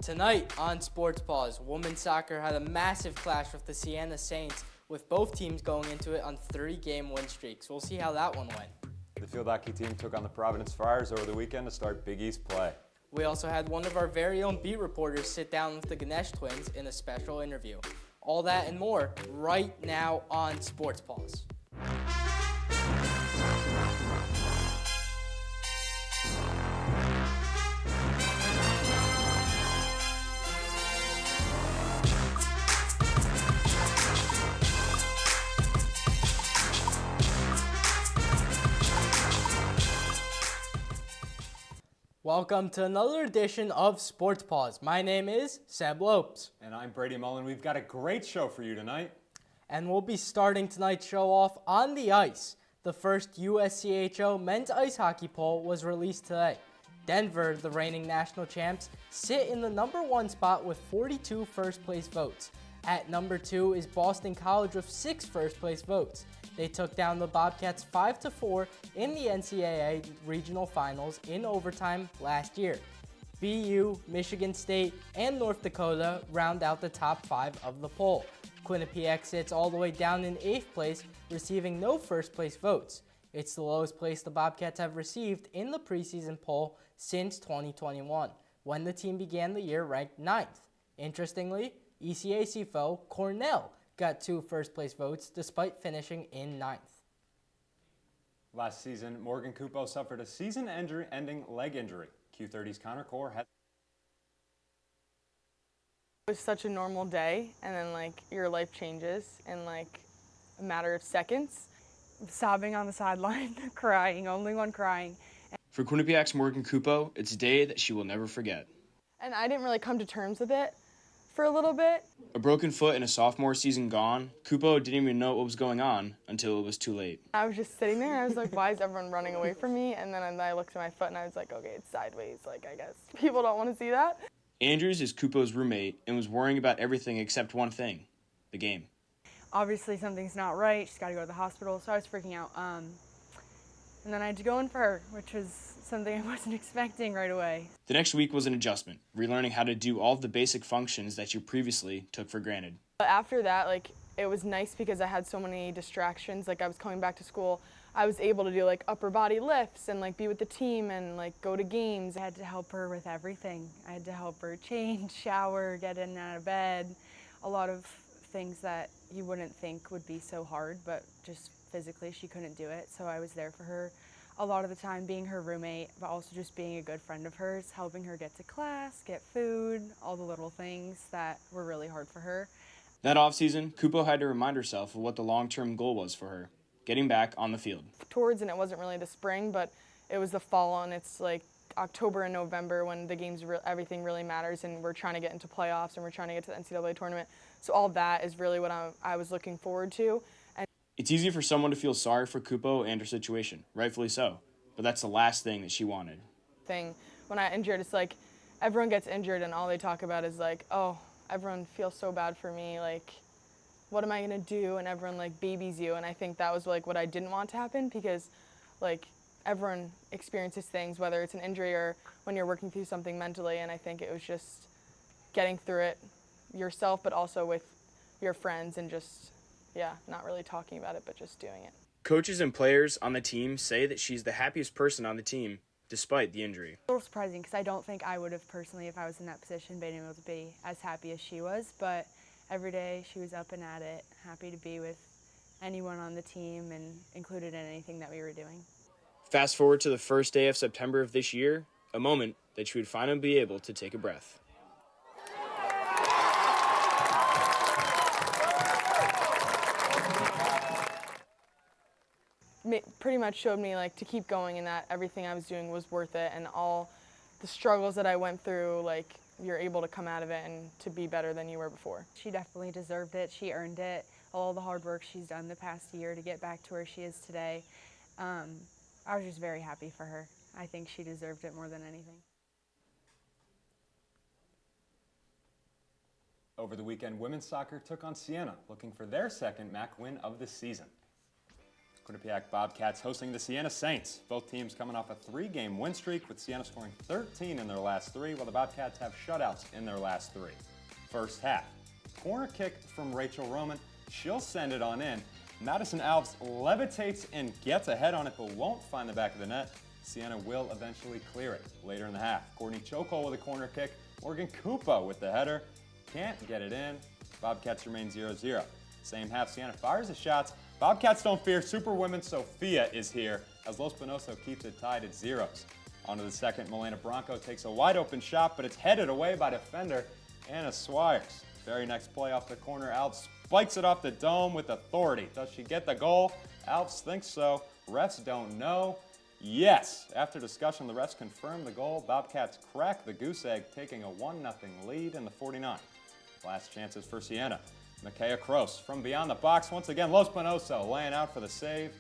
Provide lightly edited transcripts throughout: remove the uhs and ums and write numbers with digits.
Tonight on Sports Paws, women's soccer had a massive clash with the Siena Saints, with both teams going into it on 3-game win streaks. We'll see how that one went. The field hockey team took on the Providence Friars over the weekend to start Big East play. We also had one of our very own beat reporters sit down with the Ganesh twins in a special interview. All that and more right now on Sports Paws. Welcome to another edition of Sports Paws. My name is Seb Lopes. And I'm Brady Mullen. We've got a great show for you tonight. And we'll be starting tonight's show off on the ice. The first USCHO men's ice hockey poll was released today. Denver, the reigning national champs, sit in the number 1 spot with 42 first-place votes. At number 2 is Boston College with 6 first-place votes. They took down the Bobcats 5-4 in the NCAA regional finals in overtime last year. BU, Michigan State, and North Dakota round out the top 5 of the poll. Quinnipiac sits all the way down in 8th place, receiving no first-place votes. It's the lowest place the Bobcats have received in the preseason poll since 2021, when the team began the year ranked 9th. Interestingly, ECAC foe Cornell got 2 first-place votes despite finishing in 9th. Last season, Morgan Kupo suffered a season-ending leg injury. Q30's Connor Core had... It was such a normal day, and then your life changes in a matter of seconds. Sobbing on the sideline, crying, only one crying. For Quinnipiac's Morgan Kupo, it's a day that she will never forget. And I didn't really come to terms with it for a little bit. A broken foot and a sophomore season gone, Kupo didn't even know what was going on until it was too late. I was just sitting there, and I was like, why is everyone running away from me? And then I looked at my foot, and I was like, okay, it's sideways. I guess people don't want to see that. Andrews is Kupo's roommate and was worrying about everything except one thing, the game. Obviously something's not right. She's got to go to the hospital, so I was freaking out. And then I had to go in for her, which was something I wasn't expecting right away. The next week was an adjustment, relearning how to do all of the basic functions that you previously took for granted. But after that, it was nice because I had so many distractions. I was coming back to school. I was able to do upper body lifts and be with the team and go to games. I had to help her with everything. I had to help her change, shower, get in and out of bed. A lot of things that you wouldn't think would be so hard, but just physically she couldn't do it. So I was there for her a lot of the time, being her roommate, but also just being a good friend of hers, helping her get to class, get food, all the little things that were really hard for her. That offseason, Kupo had to remind herself of what the long-term goal was for her, getting back on the field. And it wasn't really the spring, but it was the fall, and it's October and November when the games, everything really matters, and we're trying to get into playoffs and we're trying to get to the NCAA tournament. So all that is really what I was looking forward to. And it's easy for someone to feel sorry for Kupo and her situation, rightfully so, but that's the last thing that she wanted. When I injured, it's everyone gets injured and all they talk about is oh, everyone feels so bad for me, what am I gonna do? And everyone babies you, and I think that was what I didn't want to happen, because everyone experiences things, whether it's an injury or when you're working through something mentally, and I think it was just getting through it yourself, but also with your friends, and just, not really talking about it, but just doing it. Coaches and players on the team say that she's the happiest person on the team, despite the injury. A little surprising, because I don't think I would have personally, if I was in that position, been able to be as happy as she was, but every day she was up and at it, happy to be with anyone on the team and included in anything that we were doing. Fast forward to the first day of September of this year, a moment that she would finally be able to take a breath. Pretty much showed me to keep going, and that everything I was doing was worth it, and all the struggles that I went through, you're able to come out of it and to be better than you were before. She definitely deserved it. She earned it. All the hard work she's done the past year to get back to where she is today. I was just very happy for her. I think she deserved it more than anything. Over the weekend, women's soccer took on Siena, looking for their second MAC win of the season. Quinnipiac Bobcats hosting the Siena Saints. Both teams coming off a 3-game win streak, with Siena scoring 13 in their last 3, while the Bobcats have shutouts in their last 3. First half, corner kick from Rachel Roman. She'll send it on in. Madison Alves levitates and gets ahead on it, but won't find the back of the net. Siena will eventually clear it. Later in the half, Courtney Chokol with a corner kick. Morgan Kupo with the header. Can't get it in. Bobcats remain 0-0. Same half, Siena fires the shots. Bobcats don't fear. Superwoman Sophia is here as Los Pinoso keeps it tied at zeros. On to the second, Milena Branco takes a wide open shot, but it's headed away by defender Anna Swires. Very next play off the corner, Alves spikes it off the dome with authority. Does she get the goal? Alves thinks so. Refs don't know. Yes. After discussion, the refs confirm the goal. Bobcats crack the goose egg, taking a 1-0 lead in the 49th. Last chances for Siena. Micaiah Kroos from beyond the box. Once again, Los Pinoso laying out for the save.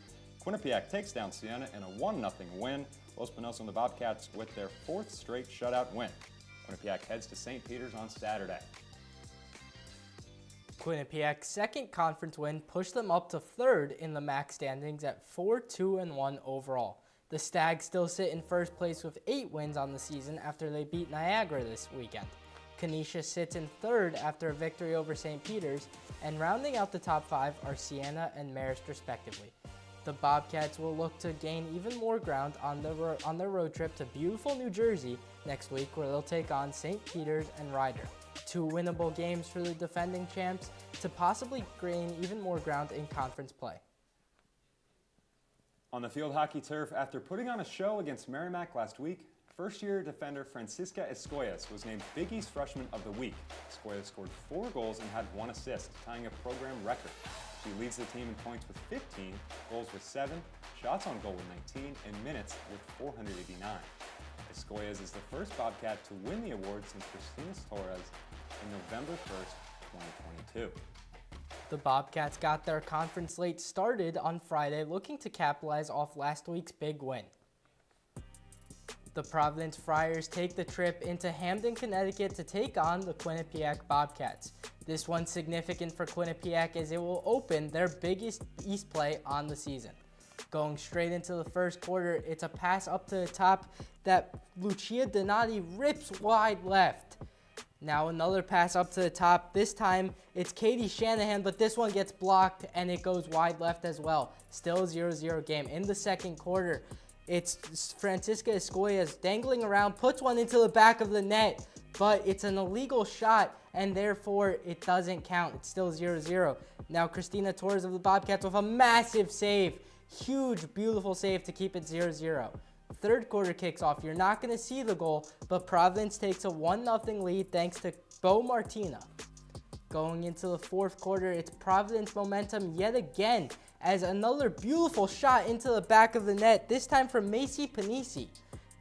Quinnipiac takes down Siena in a 1-0 win. Los Pinoso and the Bobcats with their 4th straight shutout win. Quinnipiac heads to St. Peter's on Saturday. Quinnipiac's second conference win pushed them up to 3rd in the MAC standings at 4-2-1 overall. The Stags still sit in first place with 8 wins on the season after they beat Niagara this weekend. Canisius sits in 3rd after a victory over St. Peter's, and rounding out the top 5 are Siena and Marist respectively. The Bobcats will look to gain even more ground on their road trip to beautiful New Jersey next week, where they'll take on St. Peter's and Ryder. 2 winnable games for the defending champs to possibly gain even more ground in conference play. On the field hockey turf, after putting on a show against Merrimack last week, first-year defender Francisca Escoyas was named Big East Freshman of the Week. Escoyas scored 4 goals and had 1 assist, tying a program record. She leads the team in points with 15, goals with 7, shots on goal with 19, and minutes with 489. Escoyas is the first Bobcat to win the award since Cristina Torres in November 1st, 2022. The Bobcats got their conference slate started on Friday, looking to capitalize off last week's big win. The Providence Friars take the trip into Hamden, Connecticut to take on the Quinnipiac Bobcats. This one's significant for Quinnipiac as it will open their biggest East play on the season. Going straight into the first quarter, it's a pass up to the top that Lucia Donati rips wide left. Now another pass up to the top. This time it's Katie Shanahan, but this one gets blocked and it goes wide left as well. Still a 0-0 game. In the second quarter, it's Francisca Escoyas dangling around, puts one into the back of the net, but it's an illegal shot and therefore it doesn't count. It's still 0-0. Now Cristina Torres of the Bobcats with a massive save. Huge, beautiful save to keep it 0-0. Third quarter kicks off. You're not going to see the goal, but Providence takes a 1-0 lead thanks to Bo Martina. Going into the fourth quarter, it's Providence momentum yet again as another beautiful shot into the back of the net, this time from Macy Panisi.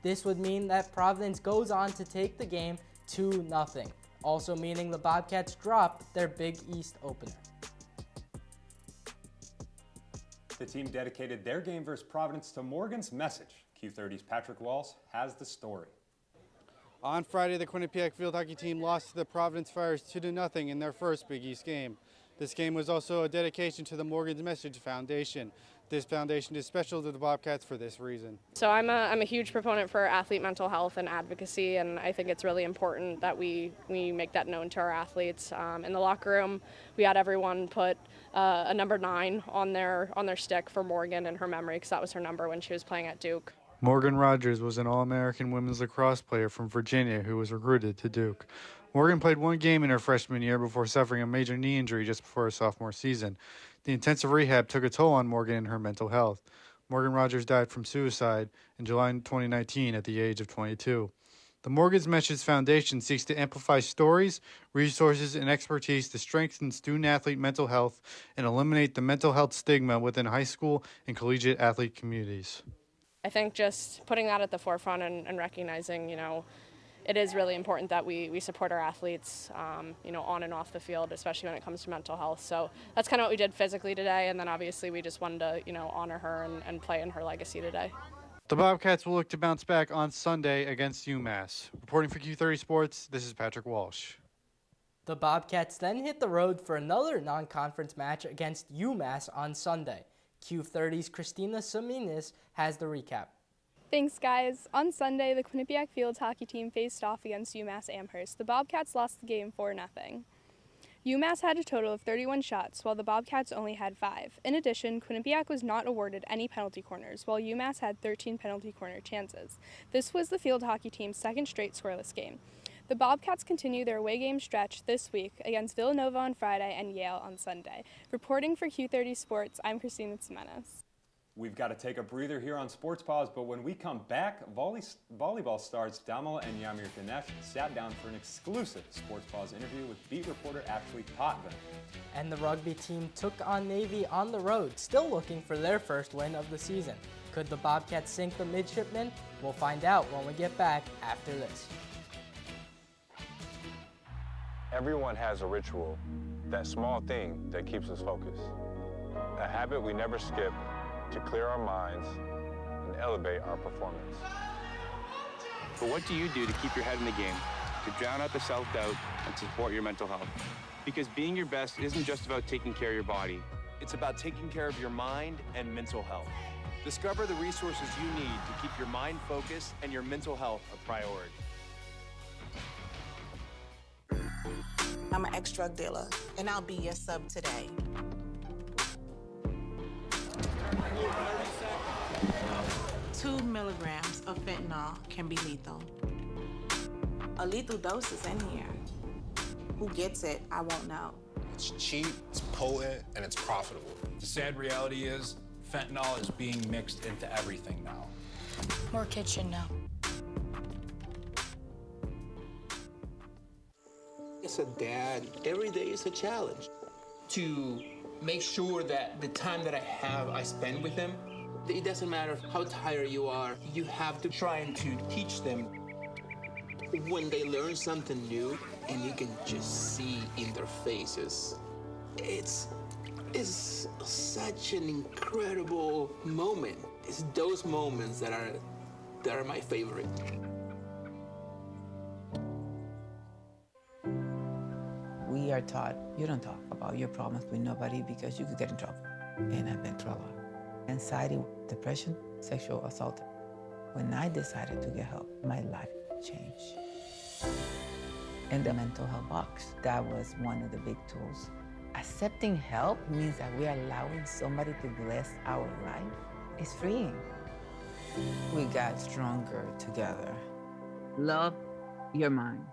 This would mean that Providence goes on to take the game 2-0, also meaning the Bobcats drop their Big East opener. The team dedicated their game versus Providence to Morgan's message. Q30's Patrick Walsh has the story. On Friday, the Quinnipiac field hockey team lost to the Providence Friars 2-0 in their first Big East game. This game was also a dedication to the Morgan's Message Foundation. This foundation is special to the Bobcats for this reason. So I'm a huge proponent for athlete mental health and advocacy, and I think it's really important that we make that known to our athletes. In the locker room, we had everyone put a number 9 on their stick for Morgan in her memory, because that was her number when she was playing at Duke. Morgan Rogers was an All-American women's lacrosse player from Virginia who was recruited to Duke. Morgan played 1 game in her freshman year before suffering a major knee injury just before her sophomore season. The intensive rehab took a toll on Morgan and her mental health. Morgan Rogers died from suicide in July 2019 at the age of 22. The Morgan's Message Foundation seeks to amplify stories, resources, and expertise to strengthen student-athlete mental health and eliminate the mental health stigma within high school and collegiate athlete communities. I think just putting that at the forefront and recognizing, it is really important that we support our athletes, on and off the field, especially when it comes to mental health. So that's kind of what we did physically today, and then obviously we just wanted to, honor her and play in her legacy today. The Bobcats will look to bounce back on Sunday against UMass. Reporting for Q30 Sports, this is Patrick Walsh. The Bobcats then hit the road for another non-conference match against UMass on Sunday. Q30's Christina Saminis has the recap. Thanks, guys. On Sunday, the Quinnipiac fields hockey team faced off against UMass Amherst. The Bobcats lost the game 4-0. UMass had a total of 31 shots, while the Bobcats only had 5. In addition, Quinnipiac was not awarded any penalty corners, while UMass had 13 penalty corner chances. This was the field hockey team's second straight scoreless game. The Bobcats continue their away game stretch this week against Villanova on Friday and Yale on Sunday. Reporting for Q30 Sports, I'm Christina Tsimenis. We've got to take a breather here on Sports Paws, but when we come back, volleyball stars Damala and Yamir Ganesh sat down for an exclusive Sports Paws interview with beat reporter Ashley Potvin. And the rugby team took on Navy on the road, still looking for their first win of the season. Could the Bobcats sink the midshipmen? We'll find out when we get back after this. Everyone has a ritual, that small thing that keeps us focused. A habit we never skip to clear our minds and elevate our performance. But what do you do to keep your head in the game, to drown out the self-doubt and support your mental health? Because being your best isn't just about taking care of your body. It's about taking care of your mind and mental health. Discover the resources you need to keep your mind focused and your mental health a priority. I'm an ex-drug dealer, and I'll be your sub today. 2 milligrams of fentanyl can be lethal. A lethal dose is in here. Who gets it, I won't know. It's cheap, it's potent, and it's profitable. The sad reality is fentanyl is being mixed into everything now. More kids should know. As a dad, every day is a challenge. To make sure that the time that I spend with them, it doesn't matter how tired you are, you have to try to teach them. When they learn something new and you can just see in their faces, it's such an incredible moment. It's those moments that are my favorite. We are taught you don't talk about your problems with nobody because you could get in trouble. And I've been through a lot. Anxiety, depression, sexual assault. When I decided to get help, my life changed. In the mental health box, that was one of the big tools. Accepting help means that we are allowing somebody to bless our life. It's freeing. We got stronger together. Love your mind.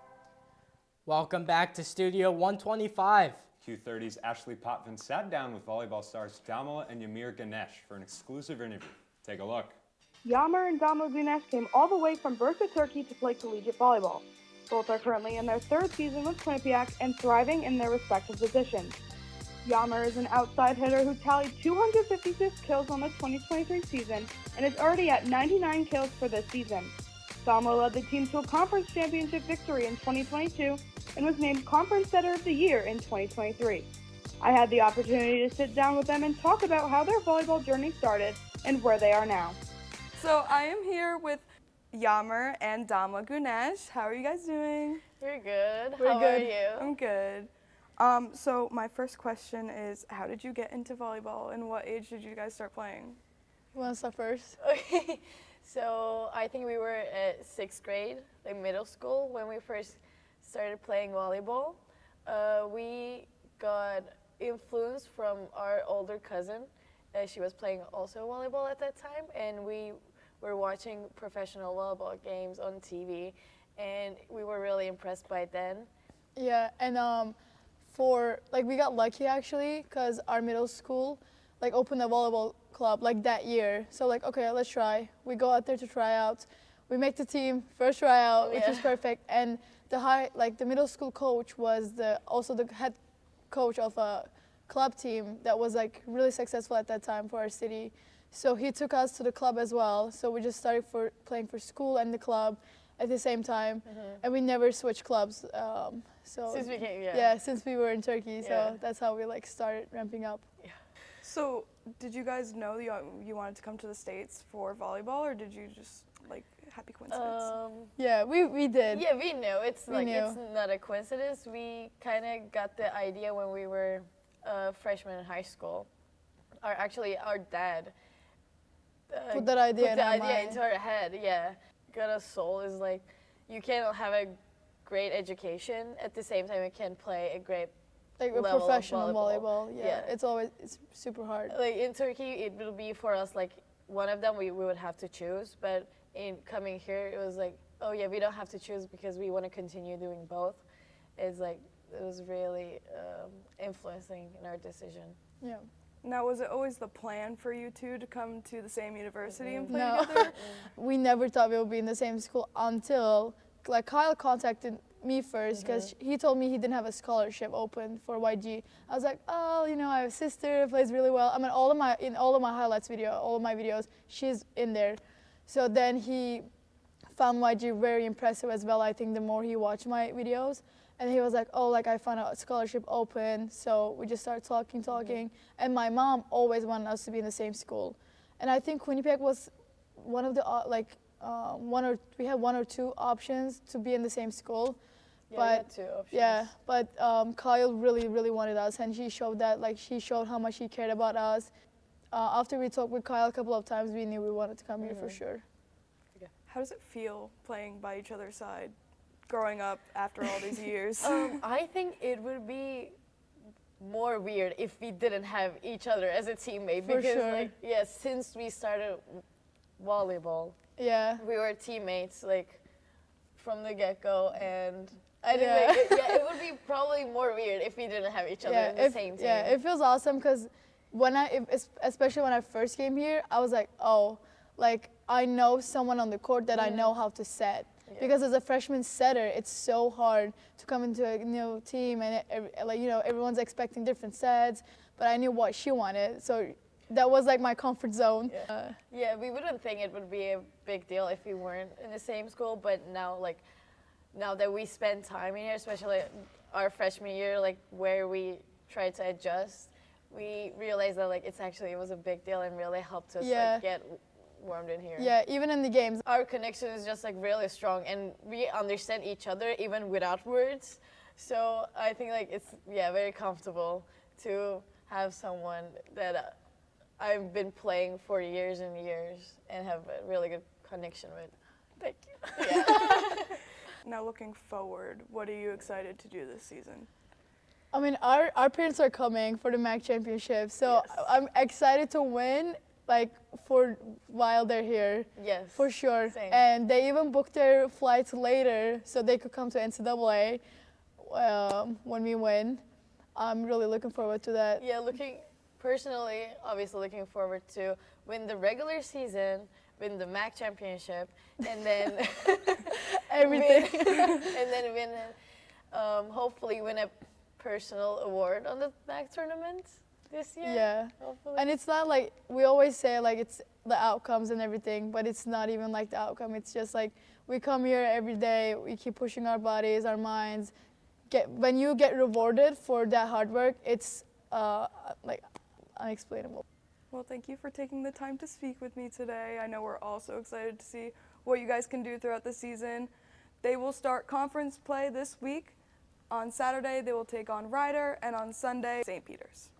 Welcome back to Studio 125. Q30's Ashley Potvin sat down with volleyball stars Damala and Yamir Ganesh for an exclusive interview. Take a look. Yamir and Damala Ganesh came all the way from Bursa, Turkey to play collegiate volleyball. Both are currently in their 3rd season with Quinnipiac and thriving in their respective positions. Yamir is an outside hitter who tallied 256 kills on the 2023 season and is already at 99 kills for this season. Damala led the team to a conference championship victory in 2022 and was named Conference Setter of the Year in 2023. I had the opportunity to sit down with them and talk about how their volleyball journey started and where they are now. So I am here with Yamir and Damala Ganesh. How are you guys doing? We're good. We're How good. are you? I'm good. So my first question is, how did you get into volleyball and what age did you guys start playing? You want to start first? Okay. So I think we were at 6th grade, like middle school, when we first started playing volleyball. We got influence from our older cousin. She was playing also volleyball at that time, and we were watching professional volleyball games on TV, and we were really impressed by then. Yeah, and we got lucky actually, because our middle school opened a volleyball club that year. So okay, let's try. We go out there to try out. We make the team first tryout, which was perfect. And the middle school coach was also the head coach of a club team that was really successful at that time for our city. So he took us to the club as well. So we just started playing for school and the club at the same time, and we never switched clubs. Since we came, since we were in Turkey. So that's how we started ramping up. Yeah. So did you guys know you wanted to come to the States for volleyball, or did you just happy coincidence? Yeah, we did. Yeah, we knew. It's it's not a coincidence. We kind of got the idea when we were freshmen in high school. our dad Put that idea in our mind. into our head. Yeah, got a soul is like you can't have a great education at the same time you can play a great like a level professional of volleyball. Yeah, it's super hard. Like in Turkey, it will be for us like one of them we would have to choose, but in coming here, it was like, oh yeah, we don't have to choose because we want to continue doing both. It's like it was really influencing in our decision. Yeah. Now, was it always the plan for you two to come to the same university and play No, together? we never thought we would be in the same school until like Kyle contacted me first because he told me he didn't have a scholarship open for YG. I was like, oh, you know, I have a sister who plays really well. I mean, in all of my highlights video, all of my videos, she's in there. So then he found YG very impressive as well. I think the more he watched my videos, and he was like, oh, like I found a scholarship open. So we just started talking. And my mom always wanted us to be in the same school. And I think Quinnipiac was one of the, we had one or two options to be in the same school. Yeah, but we had 2 options. Yeah, but Kyle really wanted us, and he showed that, like she showed how much he cared about us. After we talked with Kyle a couple of times, we knew we wanted to come here for sure. How does it feel playing by each other's side, growing up after all these years? I think it would be more weird if we didn't have each other as a teammate. For because sure. like, yeah, since we started volleyball, yeah, we were teammates like from the get-go, and I think Yeah. like, it would be probably more weird if we didn't have each other in the same team. Yeah, it feels awesome because especially when I first came here, I was like, oh, like I know someone on the court that I know how to set. Yeah. Because as a freshman setter, it's so hard to come into a new team, and everyone's expecting different sets. But I knew what she wanted, so that was like my comfort zone. Yeah, we wouldn't think it would be a big deal if we weren't in the same school, but now that we spend time in here, especially our freshman year, like where we tried to adjust, we realized that like it was a big deal and really helped us like get warmed in here. Yeah, even in the games. Our connection is just like really strong, and we understand each other even without words. So I think like it's very comfortable to have someone that I've been playing for years and years and have a really good connection with. Thank you. Yeah. Now looking forward, what are you excited to do this season? I mean, our parents are coming for the MAC championship, so I'm excited to win, like, while they're here. Yes. For sure. Same. And they even booked their flights later so they could come to NCAA when we win. I'm really looking forward to that. Yeah, obviously looking forward to win the regular season, win the MAC championship, and then everything. Hopefully win a personal award on the MAC tournament this year. Yeah. Hopefully. And it's not like, we always say like it's the outcomes and everything, but it's not even like the outcome. It's just like we come here every day, we keep pushing our bodies, our minds. When you get rewarded for that hard work, it's like unexplainable. Well, thank you for taking the time to speak with me today. I know we're all so excited to see what you guys can do throughout the season. They will start conference play this week. On Saturday, they will take on Ryder, and on Sunday, St. Peter's.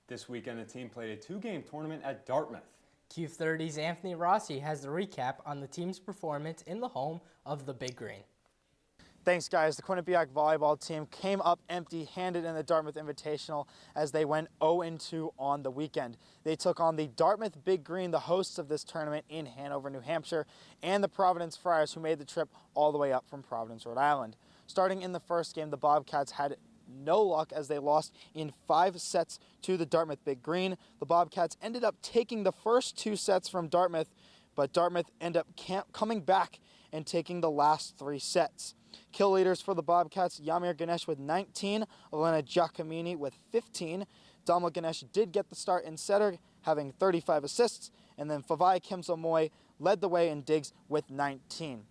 This weekend, the team played a 2-game tournament at Dartmouth. Q30's Anthony Rossi has the recap on the team's performance in the home of the Big Green. Thanks, guys. The Quinnipiac volleyball team came up empty-handed in the Dartmouth Invitational as they went 0-2 on the weekend. They took on the Dartmouth Big Green, the hosts of this tournament in Hanover, New Hampshire, and the Providence Friars, who made the trip all the way up from Providence, Rhode Island. Starting in the first game, the Bobcats had no luck as they lost in 5 sets to the Dartmouth Big Green. The Bobcats ended up taking the first 2 sets from Dartmouth, but Dartmouth ended up coming back and taking the last 3 sets. Kill leaders for the Bobcats, Yamir Ganesh with 19, Elena Giacomini with 15. Damla Ganesh did get the start in setter, having 35 assists, and then Favai Kimso-Moy led the way in digs with 19.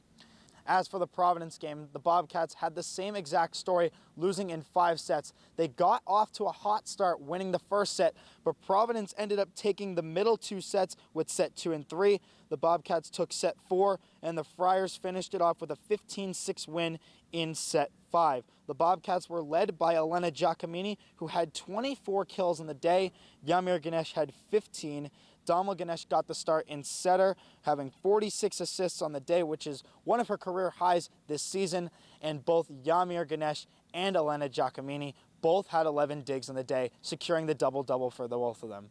As for the Providence game, the Bobcats had the same exact story, losing in 5 sets. They got off to a hot start, winning the first set, but Providence ended up taking the middle 2 sets with set 2 and 3. The Bobcats took set 4, and the Friars finished it off with a 15-6 win in set 5. The Bobcats were led by Elena Giacomini, who had 24 kills in the day. Yamir Ganesh had 15. Damal Ganesh got the start in setter, having 46 assists on the day, which is one of her career highs this season. And both Yamir Ganesh and Elena Giacomini both had 11 digs on the day, securing the double-double for the both of them.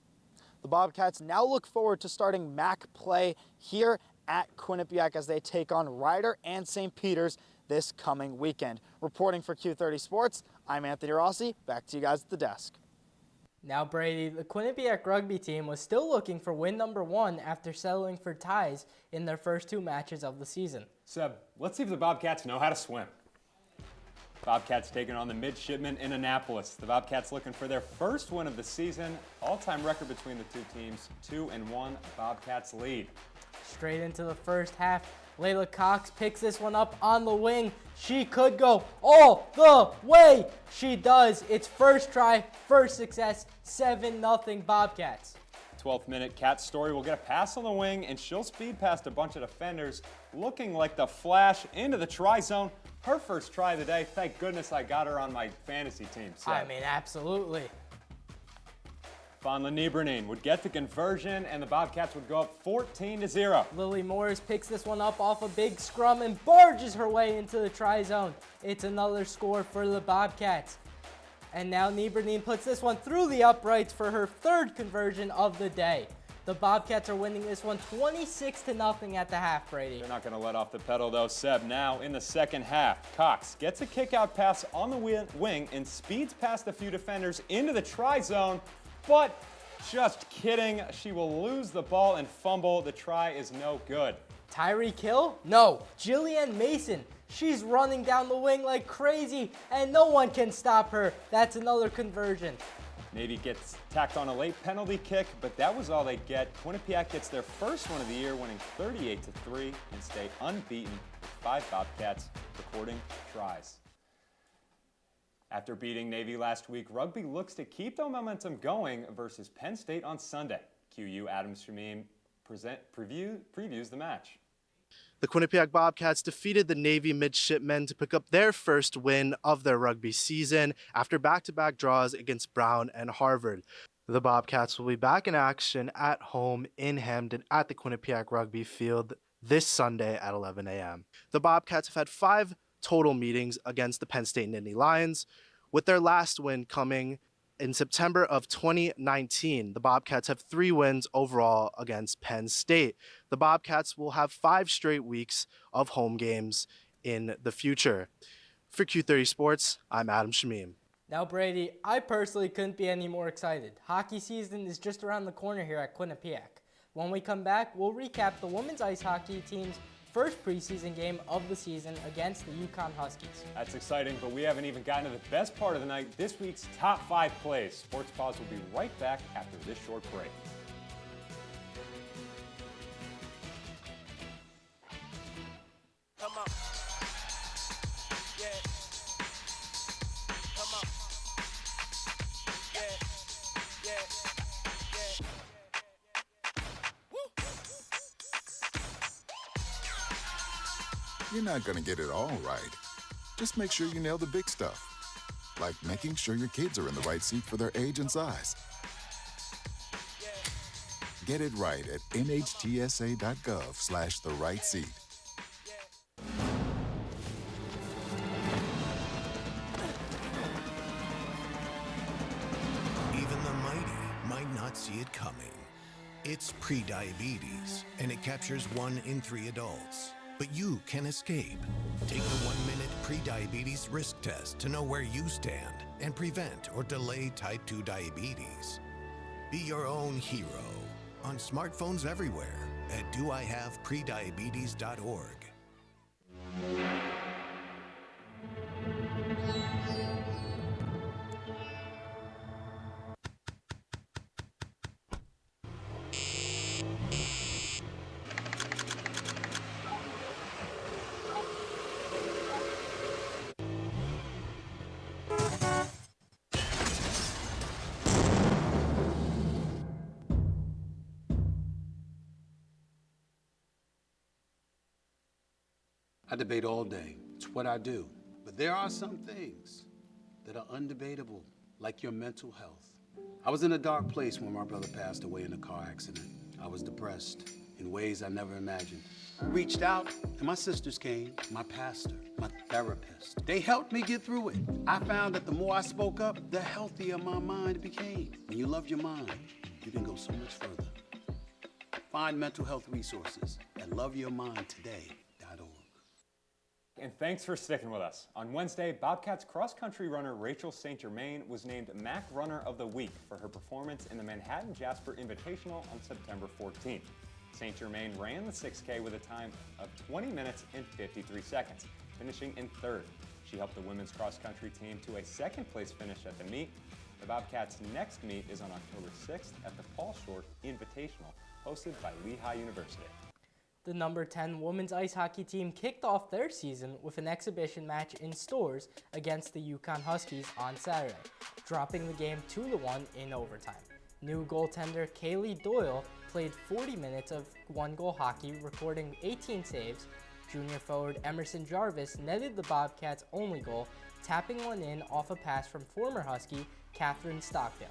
The Bobcats now look forward to starting MAC play here at Quinnipiac as they take on Ryder and St. Peter's this coming weekend. Reporting for Q30 Sports, I'm Anthony Rossi. Back to you guys at the desk. Now, Brady, the Quinnipiac rugby team was still looking for win number 1 after settling for ties in their first 2 matches of the season. Seb, let's see if the Bobcats know how to swim. Bobcats taking on the Midshipmen in Annapolis. The Bobcats looking for their first win of the season. All-time record between the two teams, 2-1. Bobcats lead. Straight into the first half, Layla Cox picks this one up on the wing. She could go all the way. She does. It's first try, first success, 7-0 Bobcats. 12th minute, Kat Story will get a pass on the wing, and she'll speed past a bunch of defenders, looking like the Flash into the try zone. Her first try of the day. Thank goodness I got her on my fantasy team. So. I mean, absolutely. Von Leniebernin would get the conversion, and the Bobcats would go up 14-0. Lily Morris picks this one up off a big scrum and barges her way into the try zone. It's another score for the Bobcats. And now Niebernin puts this one through the uprights for her 3rd conversion of the day. The Bobcats are winning this one 26-0 at the half, Brady. They're not going to let off the pedal, though. Seb, now in the second half, Cox gets a kick-out pass on the wing and speeds past a few defenders into the try zone. But just kidding, she will lose the ball and fumble. The try is no good. Tyree Kill? No. Jillian Mason. She's running down the wing like crazy, and no one can stop her. That's another conversion. Navy gets tacked on a late penalty kick, but that was all they get. Quinnipiac gets their first one of the year, winning 38-3, and stay unbeaten with 5 Bobcats recording tries. After beating Navy last week, Rugby looks to keep the momentum going versus Penn State on Sunday. QU Adam Shamim previews the match. The Quinnipiac Bobcats defeated the Navy Midshipmen to pick up their first win of their rugby season after back-to-back draws against Brown and Harvard. The Bobcats will be back in action at home in Hamden at the Quinnipiac Rugby Field this Sunday at 11 a.m. The Bobcats have had 5 total meetings against the Penn State Nittany Lions, with their last win coming in September of 2019. The Bobcats have 3 wins overall against Penn State. The Bobcats will have 5 straight weeks of home games in the future. For Q30 Sports, I'm Adam Shamim. Now, Brady, I personally couldn't be any more excited. Hockey season is just around the corner here at Quinnipiac. When we come back, we'll recap the women's ice hockey team's first preseason game of the season against the UConn Huskies. That's exciting, but we haven't even gotten to the best part of the night, this week's top 5 plays. Sports Paws will be right back after this short break. Come on. Yeah. Come on. Yeah. Yeah. Yeah. You're not going to get it all right. Just make sure you nail the big stuff, like making sure your kids are in the right seat for their age and size. Get it right at nhtsa.gov/the-right-seat. Even the mighty might not see it coming. It's prediabetes, and it captures 1 in 3 adults. But you can escape. Take the 1-minute prediabetes risk test to know where you stand and prevent or delay type 2 diabetes. Be your own hero on smartphones everywhere at doihaveprediabetes.org. I debate all day. It's what I do. But there are some things that are undebatable, like your mental health. I was in a dark place when my brother passed away in a car accident. I was depressed in ways I never imagined. I reached out, and my sisters came, my pastor, my therapist. They helped me get through it. I found that the more I spoke up, the healthier my mind became. When you love your mind, you can go so much further. Find mental health resources at loveyourmindtoday.org. And thanks for sticking with us. On Wednesday, Bobcats cross-country runner Rachel St. Germain was named MAC Runner of the Week for her performance in the Manhattan Jasper Invitational on September 14th. St. Germain ran the 6K with a time of 20 minutes and 53 seconds, finishing in third. She helped the women's cross-country team to a second-place finish at the meet. The Bobcats' next meet is on October 6th at the Paws Invitational, hosted by Lehigh University. The number 10 women's ice hockey team kicked off their season with an exhibition match in Stores against the Yukon Huskies on Saturday, dropping the game 2-1 in overtime. New goaltender Kaylee Doyle played 40 minutes of one-goal hockey, recording 18 saves. Junior forward Emerson Jarvis netted the Bobcats' only goal, tapping one in off a pass from former Husky Catherine Stockdale.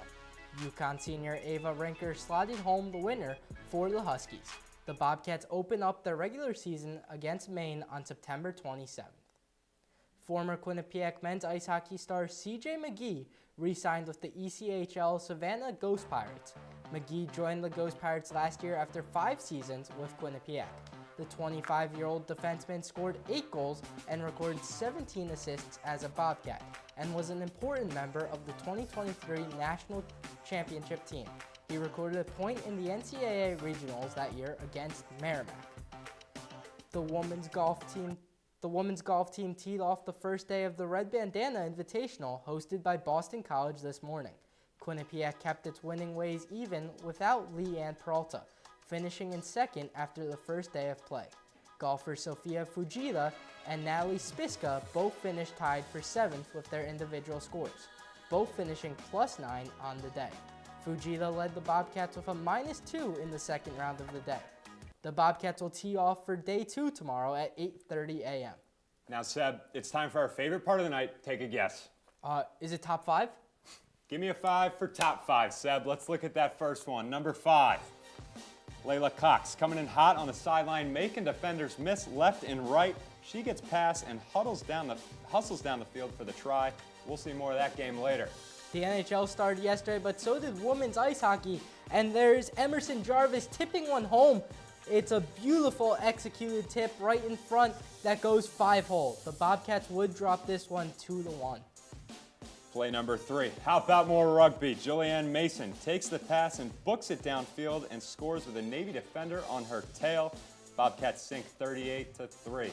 Yukon senior Ava Rinker slotted home the winner for the Huskies. The Bobcats open up their regular season against Maine on September 27th. Former Quinnipiac men's ice hockey star CJ McGee re-signed with the ECHL Savannah Ghost Pirates. McGee joined the Ghost Pirates last year after 5 seasons with Quinnipiac. The 25-year-old defenseman scored 8 goals and recorded 17 assists as a Bobcat, and was an important member of the 2023 National Championship team. He recorded a point in the NCAA Regionals that year against Merrimack. The women's golf team teed off the first day of the Red Bandana Invitational hosted by Boston College this morning. Quinnipiac kept its winning ways even without Leanne Peralta, finishing in second after the first day of play. Golfers Sophia Fujita and Natalie Spiska both finished tied for 7th with their individual scores, both finishing +9 on the day. Fujita led the Bobcats with a -2 in the second round of the day. The Bobcats will tee off for day 2 tomorrow at 8:30 a.m. Now, Seb, it's time for our favorite part of the night. Take a guess. Is it top 5? Give me a 5 for top 5, Seb. Let's look at that first one. Number 5, Layla Cox coming in hot on the sideline, making defenders miss left and right. She gets past and hustles down the field for the try. We'll see more of that game later. The NHL started yesterday, but so did women's ice hockey. And there's Emerson Jarvis tipping one home. It's a beautiful executed tip right in front that goes 5-hole. The Bobcats would drop this one 2-1. Play number 3. How about more rugby? Julianne Mason takes the pass and books it downfield and scores with a Navy defender on her tail. Bobcats sink 38-3.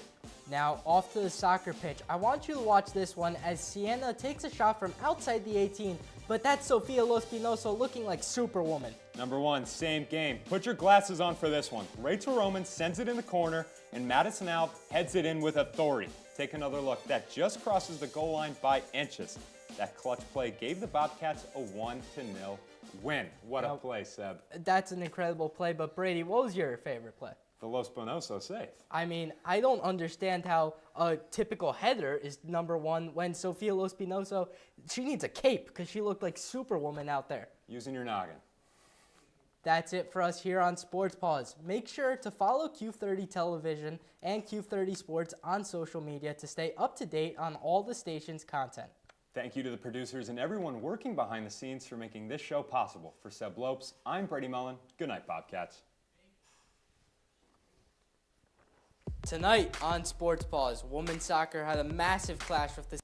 Now off to the soccer pitch. I want you to watch this one as Sienna takes a shot from outside the 18, but that's Sofia Lospinoso looking like Superwoman. Number 1, same game. Put your glasses on for this one. Rachel Roman sends it in the corner, and Madison Alb heads it in with authority. Take another look. That just crosses the goal line by inches. That clutch play gave the Bobcats a 1-0 win. What a play, Seb. That's an incredible play, but Brady, what was your favorite play? The Los Bonoso save. I mean, I don't understand how a typical header is number 1 when Sofia Lospinoso, she needs a cape because she looked like Superwoman out there. Using your noggin. That's it for us here on Sports Paws. Make sure to follow Q30 Television and Q30 Sports on social media to stay up to date on all the station's content. Thank you to the producers and everyone working behind the scenes for making this show possible. For Seb Lopes, I'm Brady Mullen. Good night, Bobcats. Tonight on Sports Paws, women's soccer had a massive clash with the